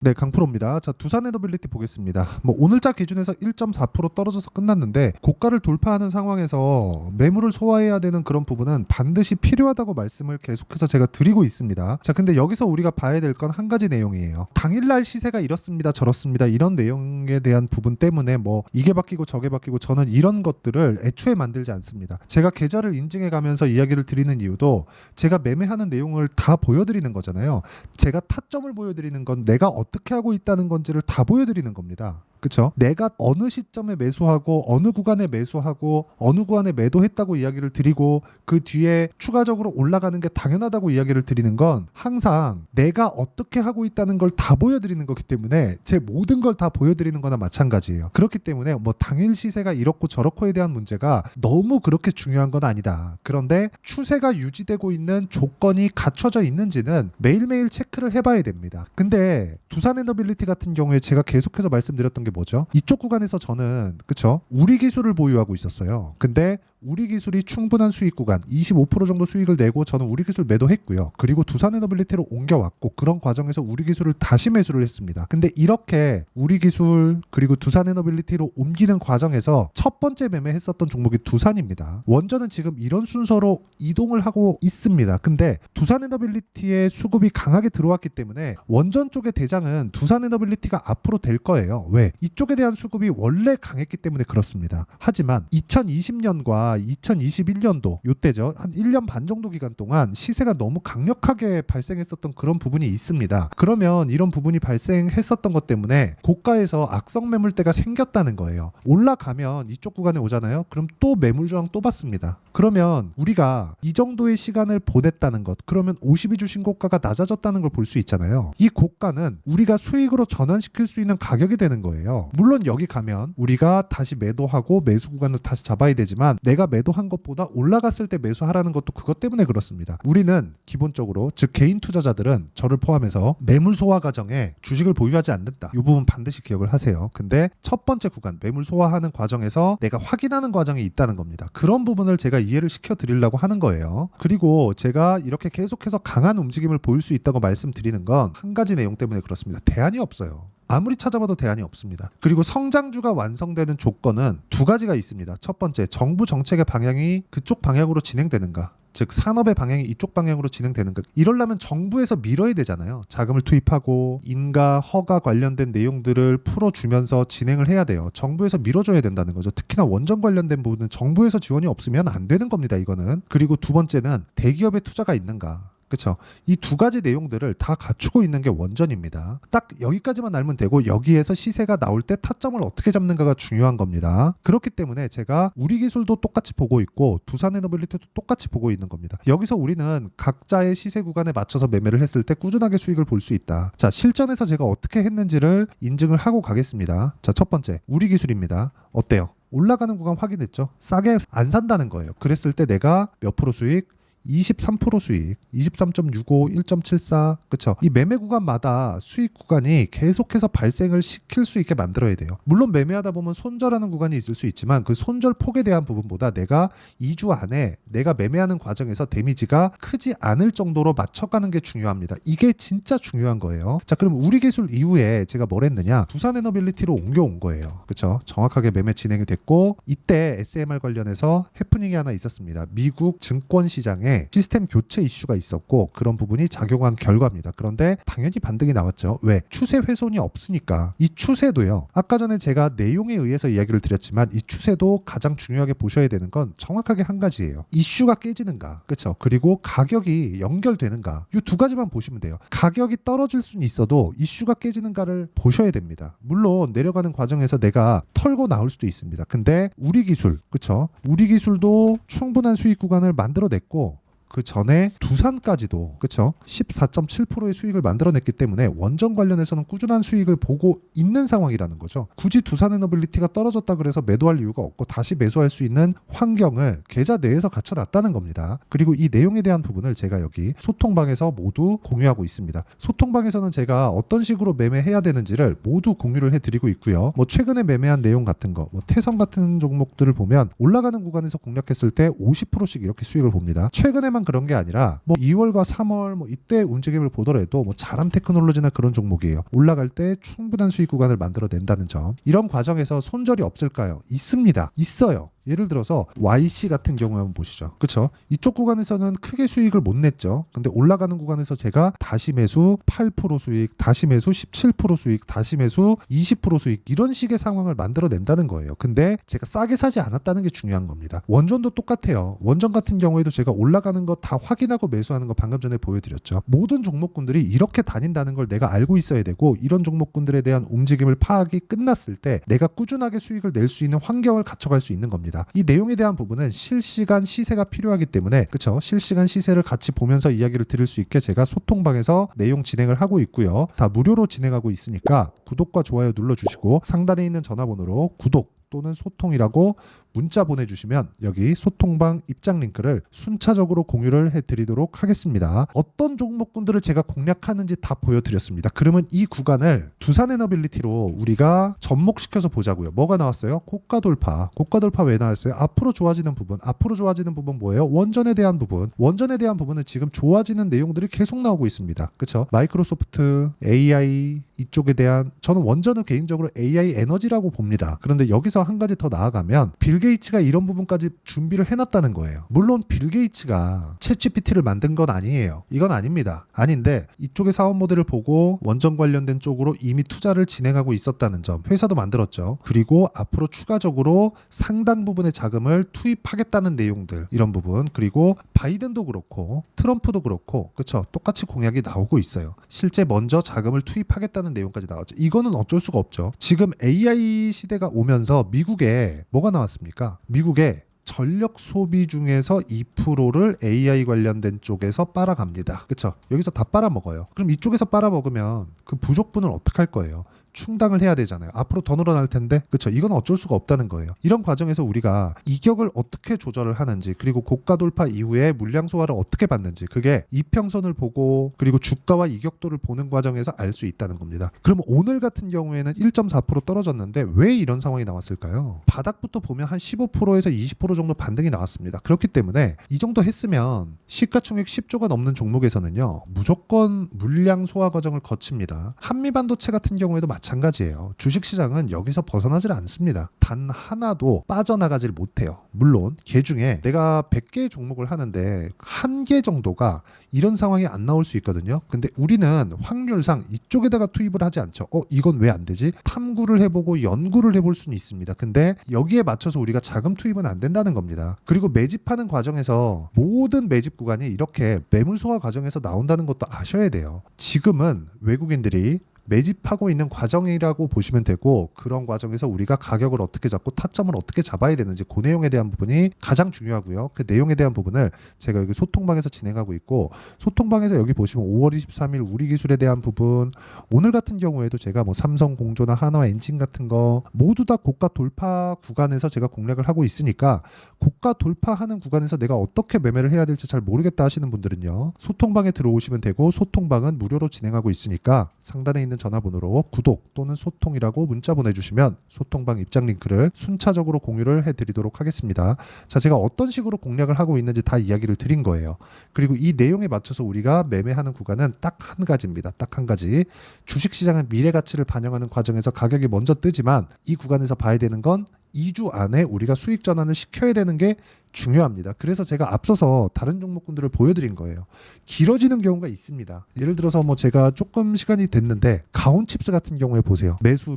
네, 강프로입니다. 자, 두산 에너빌리티 보겠습니다. 뭐 오늘자 기준에서 1.4% 떨어져서 끝났는데 고가를 돌파하는 상황에서 매물을 소화해야 되는 그런 부분은 반드시 필요하다고 말씀을 계속해서 제가 드리고 있습니다. 자, 근데 여기서 우리가 봐야 될 건 한 가지 내용이에요. 당일날 시세가 이렇습니다, 저렇습니다. 이런 내용에 대한 부분 때문에 뭐 이게 바뀌고 저게 바뀌고 저는 이런 것들을 애초에 만들지 않습니다. 제가 계좌를 인증해 가면서 이야기를 드리는 이유도 제가 매매하는 내용을 다 보여드리는 거잖아요. 제가 타점을 보여드리는 건 내가 어떻게 하고 있다는 건지를 다 보여드리는 겁니다. 그쵸? 내가 어느 시점에 매수하고 어느 구간에 매수하고 어느 구간에 매도했다고 이야기를 드리고 그 뒤에 추가적으로 올라가는 게 당연하다고 이야기를 드리는 건 항상 내가 어떻게 하고 있다는 걸 다 보여드리는 거기 때문에 제 모든 걸 다 보여드리는 거나 마찬가지예요. 그렇기 때문에 뭐 당일 시세가 이렇고 저렇고에 대한 문제가 너무 그렇게 중요한 건 아니다. 그런데 추세가 유지되고 있는 조건이 갖춰져 있는지는 매일매일 체크를 해봐야 됩니다. 근데 두산에너빌리티 같은 경우에 제가 계속해서 말씀드렸던 게 뭐죠? 이쪽 구간에서 저는 그쵸? 우리 기술을 보유하고 있었어요. 근데 우리 기술이 충분한 수익 구간 25% 정도 수익을 내고 저는 우리 기술 매도했고요. 그리고 두산에너빌리티로 옮겨왔고 그런 과정에서 우리 기술을 다시 매수를 했습니다. 근데 이렇게 우리 기술 그리고 두산에너빌리티로 옮기는 과정에서 첫 번째 매매했었던 종목이 두산입니다. 원전은 지금 이런 순서로 이동을 하고 있습니다. 근데 두산에너빌리티의 수급이 강하게 들어왔기 때문에 원전 쪽의 대장은 두산에너빌리티가 앞으로 될 거예요. 왜? 이쪽에 대한 수급이 원래 강했기 때문에 그렇습니다. 하지만 2020년과 2021년도 요때죠. 한 1년 반 정도 기간 동안 시세가 너무 강력하게 발생했었던 그런 부분이 있습니다. 그러면 이런 부분이 발생했었던 것 때문에 고가에서 악성 매물대가 생겼다는 거예요. 올라가면 이쪽 구간에 오잖아요. 그럼 또 매물 저항 또 받습니다. 그러면 우리가 이 정도의 시간을 보냈다는 것, 그러면 52주 신고가가 낮아졌다는 걸 볼 수 있잖아요. 이 고가는 우리가 수익으로 전환시킬 수 있는 가격이 되는 거예요. 물론 여기 가면 우리가 다시 매도하고 매수 구간을 다시 잡아야 되지만 내가 매도한 것보다 올라갔을 때 매수하라는 것도 그것 때문에 그렇습니다. 우리는 기본적으로 즉 개인 투자자들은 저를 포함해서 매물 소화 과정에 주식을 보유하지 않는다. 이 부분 반드시 기억을 하세요. 근데 첫 번째 구간 매물 소화하는 과정에서 내가 확인하는 과정이 있다는 겁니다. 그런 부분을 제가 이해를 시켜 드리려고 하는 거예요. 그리고 제가 이렇게 계속해서 강한 움직임을 보일 수 있다고 말씀드리는 건 한 가지 내용 때문에 그렇습니다. 대안이 없어요. 아무리 찾아봐도 대안이 없습니다. 그리고 성장주가 완성되는 조건은 두 가지가 있습니다. 첫 번째, 정부 정책의 방향이 그쪽 방향으로 진행되는가. 즉 산업의 방향이 이쪽 방향으로 진행되는가. 이러려면 정부에서 밀어야 되잖아요. 자금을 투입하고 인가, 허가 관련된 내용들을 풀어주면서 진행을 해야 돼요. 정부에서 밀어줘야 된다는 거죠. 특히나 원전 관련된 부분은 정부에서 지원이 없으면 안 되는 겁니다. 이거는. 그리고 두 번째는 대기업의 투자가 있는가. 그렇죠. 이 두 가지 내용들을 다 갖추고 있는 게 원전입니다. 딱 여기까지만 알면 되고 여기에서 시세가 나올 때 타점을 어떻게 잡는가가 중요한 겁니다. 그렇기 때문에 제가 우리 기술도 똑같이 보고 있고 두산에너빌리티도 똑같이 보고 있는 겁니다. 여기서 우리는 각자의 시세 구간에 맞춰서 매매를 했을 때 꾸준하게 수익을 볼 수 있다. 자, 실전에서 제가 어떻게 했는지를 인증을 하고 가겠습니다. 자, 첫 번째 우리 기술입니다. 어때요? 올라가는 구간 확인했죠? 싸게 안 산다는 거예요. 그랬을 때 내가 몇 프로 수익? 23% 수익, 23.65, 1.74, 그쵸? 이 매매 구간마다 수익 구간이 계속해서 발생을 시킬 수 있게 만들어야 돼요. 물론 매매하다 보면 손절하는 구간이 있을 수 있지만 그 손절 폭에 대한 부분보다 내가 2주 안에 내가 매매하는 과정에서 데미지가 크지 않을 정도로 맞춰가는 게 중요합니다. 이게 진짜 중요한 거예요. 자, 그럼 우리 기술 이후에 제가 뭘 했느냐? 두산에너빌리티로 옮겨온 거예요. 그쵸? 정확하게 매매 진행이 됐고 이때 SMR 관련해서 해프닝이 하나 있었습니다. 미국 증권 시장에 시스템 교체 이슈가 있었고 그런 부분이 작용한 결과입니다. 그런데 당연히 반등이 나왔죠. 왜? 추세 훼손이 없으니까. 이 추세도요. 아까 전에 제가 내용에 의해서 이야기를 드렸지만 이 추세도 가장 중요하게 보셔야 되는 건 정확하게 한 가지예요. 이슈가 깨지는가. 그렇죠? 그리고 가격이 연결되는가. 이 두 가지만 보시면 돼요. 가격이 떨어질 수는 있어도 이슈가 깨지는가를 보셔야 됩니다. 물론 내려가는 과정에서 내가 털고 나올 수도 있습니다. 근데 우리 기술, 그렇죠? 우리 기술도 충분한 수익 구간을 만들어냈고 그 전에 두산까지도 그쵸 14.7%의 수익을 만들어냈기 때문에 원전 관련해서는 꾸준한 수익을 보고 있는 상황이라는 거죠. 굳이 두산에너빌리티가 떨어졌다 그래서 매도할 이유가 없고 다시 매수할 수 있는 환경을 계좌 내에서 갖춰놨다는 겁니다. 그리고 이 내용에 대한 부분을 제가 여기 소통방에서 모두 공유하고 있습니다. 소통방에서는 제가 어떤 식으로 매매해야 되는지를 모두 공유를 해드리고 있고요. 뭐 최근에 매매한 내용 같은 거, 뭐 태성 같은 종목들을 보면 올라가는 구간에서 공략했을 때 50%씩 이렇게 수익을 봅니다. 최근에만 이때만 그런 게 아니라 뭐 2월과 3월 뭐 이때 움직임을 보더라도 뭐 자람 테크놀로지나 그런 종목이에요. 올라갈 때 충분한 수익 구간을 만들어낸다는 점. 이런 과정에서 손절이 없을까요? 있습니다. 있어요. 예를 들어서 YC 같은 경우 한번 보시죠. 그렇죠? 이쪽 구간에서는 크게 수익을 못 냈죠. 근데 올라가는 구간에서 제가 다시 매수 8% 수익, 다시 매수 17% 수익, 다시 매수 20% 수익 이런 식의 상황을 만들어낸다는 거예요. 근데 제가 싸게 사지 않았다는 게 중요한 겁니다. 원전도 똑같아요. 원전 같은 경우에도 제가 올라가는 거 다 확인하고 매수하는 거 방금 전에 보여드렸죠. 모든 종목군들이 이렇게 다닌다는 걸 내가 알고 있어야 되고 이런 종목군들에 대한 움직임을 파악이 끝났을 때 내가 꾸준하게 수익을 낼 수 있는 환경을 갖춰갈 수 있는 겁니다. 이 내용에 대한 부분은 실시간 시세가 필요하기 때문에 그쵸? 실시간 시세를 같이 보면서 이야기를 드릴 수 있게 제가 소통방에서 내용 진행을 하고 있고요. 다 무료로 진행하고 있으니까 구독과 좋아요 눌러주시고 상단에 있는 전화번호로 구독 또는 소통이라고 문자 보내주시면 여기 소통방 입장 링크를 순차적으로 공유를 해드리도록 하겠습니다. 어떤 종목군들을 제가 공략하는지 다 보여드렸습니다. 그러면 이 구간을 두산에너빌리티로 우리가 접목시켜서 보자고요. 뭐가 나왔어요? 고가 돌파. 고가 돌파 왜 나왔어요? 앞으로 좋아지는 부분. 앞으로 좋아지는 부분 뭐예요? 원전에 대한 부분. 원전에 대한 부분은 지금 좋아지는 내용들이 계속 나오고 있습니다. 그렇죠? 마이크로소프트, AI 이쪽에 대한 저는 원전은 개인적으로 AI 에너지라고 봅니다. 그런데 여기서 한 가지 더 나아가면 빌 게이츠가 이런 부분까지 준비를 해놨다는 거예요. 물론 빌 게이츠가 챗GPT를 만든 건 아니에요. 이건 아닙니다. 아닌데 이쪽의 사업 모델을 보고 원전 관련된 쪽으로 이미 투자를 진행하고 있었다는 점. 회사도 만들었죠. 그리고 앞으로 추가적으로 상당 부분의 자금을 투입하겠다는 내용들 이런 부분 그리고 바이든도 그렇고 트럼프도 그렇고 그렇죠. 똑같이 공약이 나오고 있어요. 실제 먼저 자금을 투입하겠다는 내용까지 나왔죠. 이거는 어쩔 수가 없죠. 지금 AI 시대가 오면서 미국에 뭐가 나왔습니까? 미국에 전력 소비 중에서 2%를 AI 관련된 쪽에서 빨아갑니다. 그렇죠? 여기서 다 빨아먹어요. 그럼 이쪽에서 빨아먹으면 그 부족분을 어떻게 할 거예요? 충당을 해야 되잖아요. 앞으로 더 늘어날 텐데 그렇죠. 이건 어쩔 수가 없다는 거예요. 이런 과정에서 우리가 이격을 어떻게 조절을 하는지 그리고 고가 돌파 이후에 물량 소화를 어떻게 받는지 그게 이평선을 보고 그리고 주가와 이격도를 보는 과정에서 알 수 있다는 겁니다. 그럼 오늘 같은 경우에는 1.4% 떨어졌는데 왜 이런 상황이 나왔을까요? 바닥부터 보면 한 15%에서 20% 정도 반등이 나왔습니다. 그렇기 때문에 이 정도 했으면 시가총액 10조가 넘는 종목에서는요. 무조건 물량 소화 과정을 거칩니다. 한미반도체 같은 경우에도 마찬가지예요. 주식시장은 여기서 벗어나질 않습니다. 단 하나도 빠져나가질 못해요. 물론 개 중에 내가 100개의 종목을 하는데 한 개 정도가 이런 상황이 안 나올 수 있거든요. 근데 우리는 확률상 이쪽에다가 투입을 하지 않죠. 이건 왜 안 되지? 탐구를 해보고 연구를 해볼 수는 있습니다. 근데 여기에 맞춰서 우리가 자금 투입은 안 된다는 겁니다. 그리고 매집하는 과정에서 모든 매집 구간이 이렇게 매물 소화 과정에서 나온다는 것도 아셔야 돼요. 지금은 외국인들이 매집하고 있는 과정이라고 보시면 되고 그런 과정에서 우리가 가격을 어떻게 잡고 타점을 어떻게 잡아야 되는지 그 내용에 대한 부분이 가장 중요하고요. 그 내용에 대한 부분을 제가 여기 소통방에서 진행하고 있고 소통방에서 여기 보시면 5월 23일 우리 기술에 대한 부분 오늘 같은 경우에도 제가 뭐 삼성공조나 하나엔진 같은 거 모두 다 고가 돌파 구간에서 제가 공략을 하고 있으니까 고가 돌파하는 구간에서 내가 어떻게 매매를 해야 될지 잘 모르겠다 하시는 분들은요. 소통방에 들어오시면 되고 소통방은 무료로 진행하고 있으니까 상단에 있는 전화번호로 구독 또는 소통이라고 문자 보내주시면 소통방 입장 링크를 순차적으로 공유를 해드리도록 하겠습니다. 자, 제가 어떤 식으로 공략을 하고 있는지 다 이야기를 드린 거예요. 그리고 이 내용에 맞춰서 우리가 매매하는 구간은 딱 한 가지입니다. 딱 한 가지. 주식시장은 미래 가치를 반영하는 과정에서 가격이 먼저 뜨지만 이 구간에서 봐야 되는 건 2주 안에 우리가 수익 전환을 시켜야 되는 게 중요합니다. 그래서 제가 앞서서 다른 종목군들을 보여드린 거예요. 길어지는 경우가 있습니다. 예를 들어서 뭐 제가 조금 시간이 됐는데 가온칩스 같은 경우에 보세요. 매수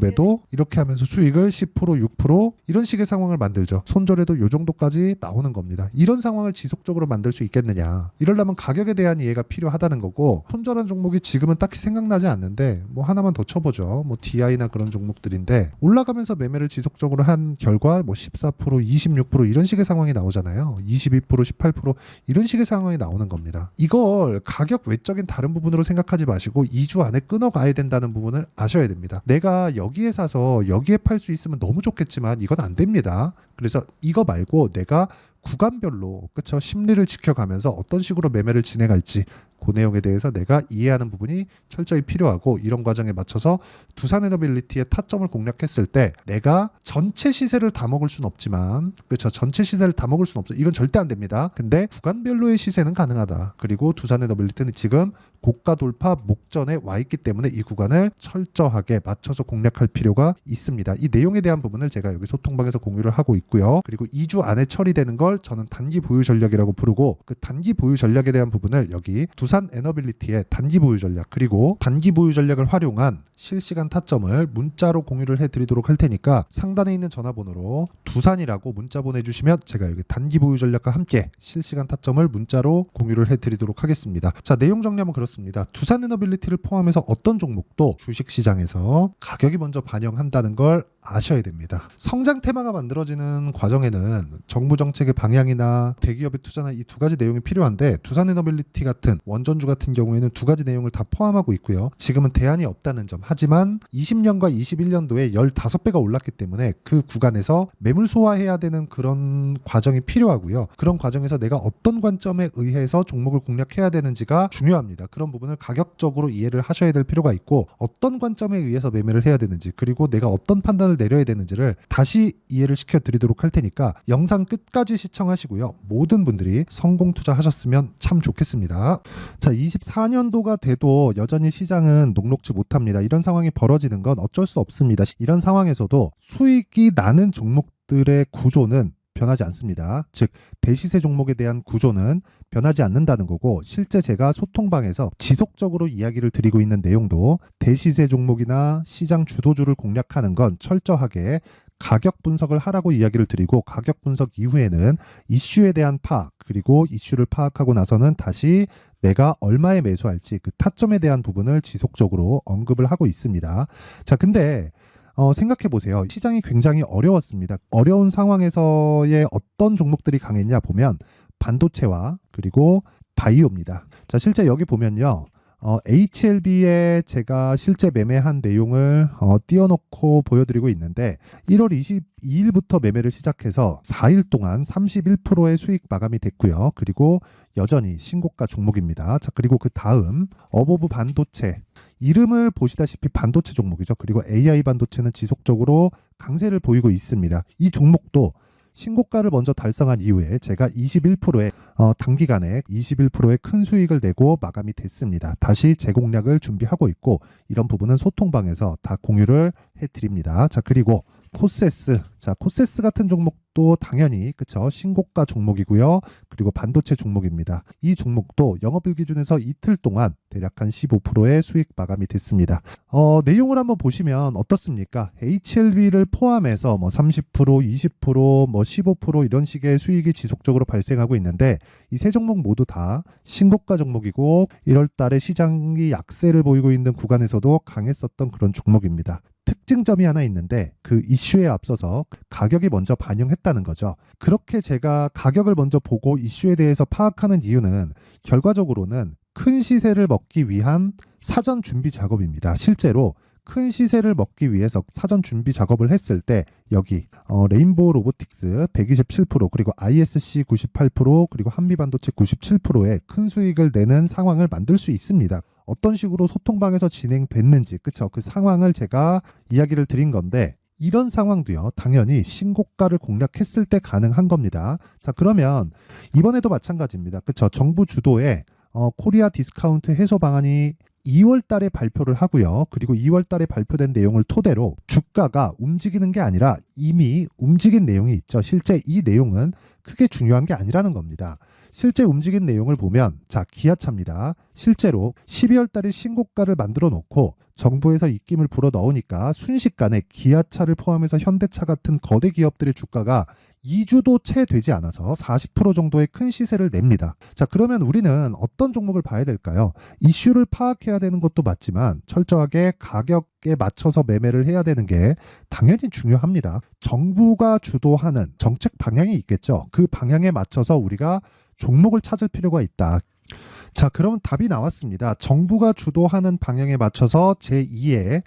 매도 이렇게 하면서 수익을 10% 6% 이런 식의 상황을 만들죠. 손절해도 이 정도까지 나오는 겁니다. 이런 상황을 지속적으로 만들 수 있겠느냐. 이러려면 가격에 대한 이해가 필요하다는 거고 손절한 종목이 지금은 딱히 생각나지 않는데 뭐 하나만 더 쳐보죠. 뭐 DI나 그런 종목들인데 올라가면서 매매를 지속적으로 한 결과 뭐 14%, 26% 이런 식의 상황이 나오잖아요. 22%, 18% 이런 식의 상황이 나오는 겁니다. 이걸 가격 외적인 다른 부분으로 생각하지 마시고 2주 안에 끊어가야 된다는 부분을 아셔야 됩니다. 내가 여기에 사서 여기에 팔 수 있으면 너무 좋겠지만 이건 안 됩니다. 그래서 이거 말고 내가 구간별로 그쵸 심리를 지켜가면서 어떤 식으로 매매를 진행할지 그 내용에 대해서 내가 이해하는 부분이 철저히 필요하고, 이런 과정에 맞춰서 두산 에너빌리티의 타점을 공략했을 때 내가 전체 시세를 다 먹을 수는 없지만, 그렇죠, 전체 시세를 다 먹을 수는 없어, 이건 절대 안 됩니다. 근데 구간별로의 시세는 가능하다. 그리고 두산 에너빌리티는 지금 고가 돌파 목전에 와 있기 때문에 이 구간을 철저하게 맞춰서 공략할 필요가 있습니다. 이 내용에 대한 부분을 제가 여기 소통방에서 공유를 하고 있고요. 그리고 2주 안에 처리되는 걸 저는 단기 보유 전략이라고 부르고, 그 단기 보유 전략에 대한 부분을 여기 두산 에너빌리티의 단기 보유 전략, 그리고 단기 보유 전략을 활용한 실시간 타점을 문자로 공유를 해드리도록 할 테니까 상단에 있는 전화번호로 두산이라고 문자 보내주시면 제가 여기 단기 보유 전략과 함께 실시간 타점을 문자로 공유를 해드리도록 하겠습니다. 자, 내용 정리하면 그렇습니다. 두산 에너빌리티를 포함해서 어떤 종목도 주식시장에서 가격이 먼저 반영한다는 걸 아셔야 됩니다. 성장 테마가 만들어지는 과정에는 정부 정책의 방향이나 대기업의 투자나 이 두 가지 내용이 필요한데, 두산 에너빌리티 같은 원전주 같은 경우에는 두 가지 내용을 다 포함하고 있고요. 지금은 대안이 없다는 점. 하지만 20년과 21년도에 15배가 올랐기 때문에 그 구간에서 매물 소화해야 되는 그런 과정이 필요하고요. 그런 과정에서 내가 어떤 관점에 의해서 종목을 공략해야 되는지가 중요합니다. 그런 부분을 가격적으로 이해를 하셔야 될 필요가 있고, 어떤 관점에 의해서 매매를 해야 되는지, 그리고 내가 어떤 판단을 내려야 되는지를 다시 이해를 시켜드리도록 할 테니까 영상 끝까지 시청하시고요. 모든 분들이 성공 투자하셨으면 참 좋겠습니다. 자, 24년도가 돼도 여전히 시장은 녹록지 못합니다. 이런 상황이 벌어지는 건 어쩔 수 없습니다. 이런 상황에서도 수익이 나는 종목들의 구조는 변하지 않습니다. 즉, 대시세 종목에 대한 구조는 변하지 않는다는 거고, 실제 제가 소통방에서 지속적으로 이야기를 드리고 있는 내용도 대시세 종목이나 시장 주도주를 공략하는 건 철저하게 가격 분석을 하라고 이야기를 드리고, 가격 분석 이후에는 이슈에 대한 파악, 그리고 이슈를 파악하고 나서는 다시 내가 얼마에 매수할지 그 타점에 대한 부분을 지속적으로 언급을 하고 있습니다. 자, 근데 생각해 보세요. 시장이 굉장히 어려웠습니다. 어려운 상황에서의 어떤 종목들이 강했냐 보면 반도체와 그리고 바이오입니다. 자, 실제 여기 보면요. HLB에 제가 실제 매매한 내용을 띄워놓고 보여드리고 있는데, 1월 22일부터 매매를 시작해서 4일 동안 31%의 수익 마감이 됐고요. 그리고 여전히 신고가 종목입니다. 자, 그리고 그 다음 어보브 반도체, 이름을 보시다시피 반도체 종목이죠. 그리고 AI 반도체는 지속적으로 강세를 보이고 있습니다. 이 종목도 신고가를 먼저 달성한 이후에 제가 21%의 단기간에 21%의 큰 수익을 내고 마감이 됐습니다. 다시 재공략을 준비하고 있고, 이런 부분은 소통방에서 다 공유를 해드립니다. 자, 그리고 코세스, 자, 코세스 같은 종목도 당연히 그쵸, 신고가 종목이고요. 그리고 반도체 종목입니다. 이 종목도 영업일 기준에서 이틀 동안 대략 한 15%의 수익 마감이 됐습니다. 내용을 한번 보시면 어떻습니까? HLB를 포함해서 뭐 30%, 20%, 뭐 15% 이런 식의 수익이 지속적으로 발생하고 있는데, 이 세 종목 모두 다 신고가 종목이고 1월 달에 시장이 약세를 보이고 있는 구간에서도 강했었던 그런 종목입니다. 특징점이 하나 있는데, 그 이슈에 앞서서 가격이 먼저 반영했다는 거죠. 그렇게 제가 가격을 먼저 보고 이슈에 대해서 파악하는 이유는 결과적으로는 큰 시세를 먹기 위한 사전 준비 작업입니다. 실제로 큰 시세를 먹기 위해서 사전 준비 작업을 했을 때 여기 레인보우 로보틱스 127%, 그리고 ISC 98%, 그리고 한미반도체 97%의 큰 수익을 내는 상황을 만들 수 있습니다. 어떤 식으로 소통방에서 진행됐는지, 그쵸, 그 상황을 제가 이야기를 드린 건데, 이런 상황도요 당연히 신고가를 공략했을 때 가능한 겁니다. 자, 그러면 이번에도 마찬가지입니다. 그쵸, 정부 주도의 코리아 디스카운트 해소 방안이 2월 달에 발표를 하고요. 그리고 2월 달에 발표된 내용을 토대로 주가가 움직이는 게 아니라 이미 움직인 내용이 있죠. 실제 이 내용은 크게 중요한 게 아니라는 겁니다. 실제 움직인 내용을 보면, 자, 기아차입니다. 실제로 12월 달에 신고가를 만들어 놓고 정부에서 입김을 불어 넣으니까 순식간에 기아차를 포함해서 현대차 같은 거대 기업들의 주가가 2주도 채 되지 않아서 40% 정도의 큰 시세를 냅니다. 자, 그러면 우리는 어떤 종목을 봐야 될까요? 이슈를 파악해야 되는 것도 맞지만 철저하게 가격에 맞춰서 매매를 해야 되는 게 당연히 중요합니다. 정부가 주도하는 정책 방향이 있겠죠. 그 방향에 맞춰서 우리가 종목을 찾을 필요가 있다. 자, 그러면 답이 나왔습니다. 정부가 주도하는 방향에 맞춰서 제2의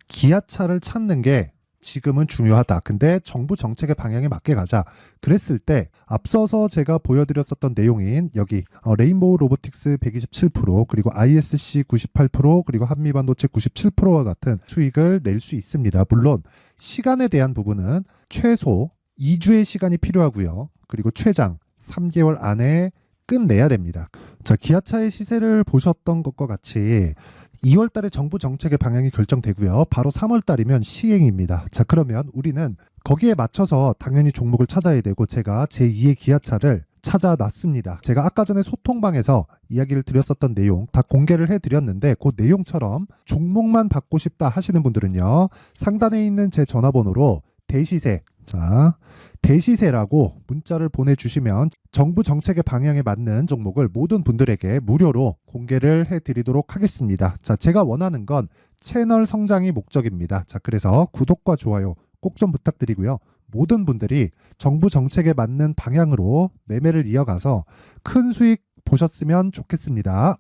기아차를 찾는 게 지금은 중요하다. 근데 정부 정책의 방향에 맞게 가자. 그랬을 때 앞서서 제가 보여드렸었던 내용인 여기 레인보우 로보틱스 127% 그리고 ISC 98% 그리고 한미반도체 97%와 같은 수익을 낼 수 있습니다. 물론 시간에 대한 부분은 최소 2주의 시간이 필요하고요. 그리고 최장 3개월 안에 끝내야 됩니다. 자, 기아차의 시세를 보셨던 것과 같이 2월 달에 정부 정책의 방향이 결정되고요. 바로 3월 달이면 시행입니다. 자, 그러면 우리는 거기에 맞춰서 당연히 종목을 찾아야 되고 제가 제2의 기아차를 찾아놨습니다. 제가 아까 전에 소통방에서 이야기를 드렸었던 내용 다 공개를 해드렸는데 그 내용처럼 종목만 받고 싶다 하시는 분들은요. 상단에 있는 제 전화번호로 대시세, 자, 대시세라고 문자를 보내주시면 정부 정책의 방향에 맞는 종목을 모든 분들에게 무료로 공개를 해드리도록 하겠습니다. 자, 제가 원하는 건 채널 성장이 목적입니다. 자, 그래서 구독과 좋아요 꼭 좀 부탁드리고요. 모든 분들이 정부 정책에 맞는 방향으로 매매를 이어가서 큰 수익 보셨으면 좋겠습니다.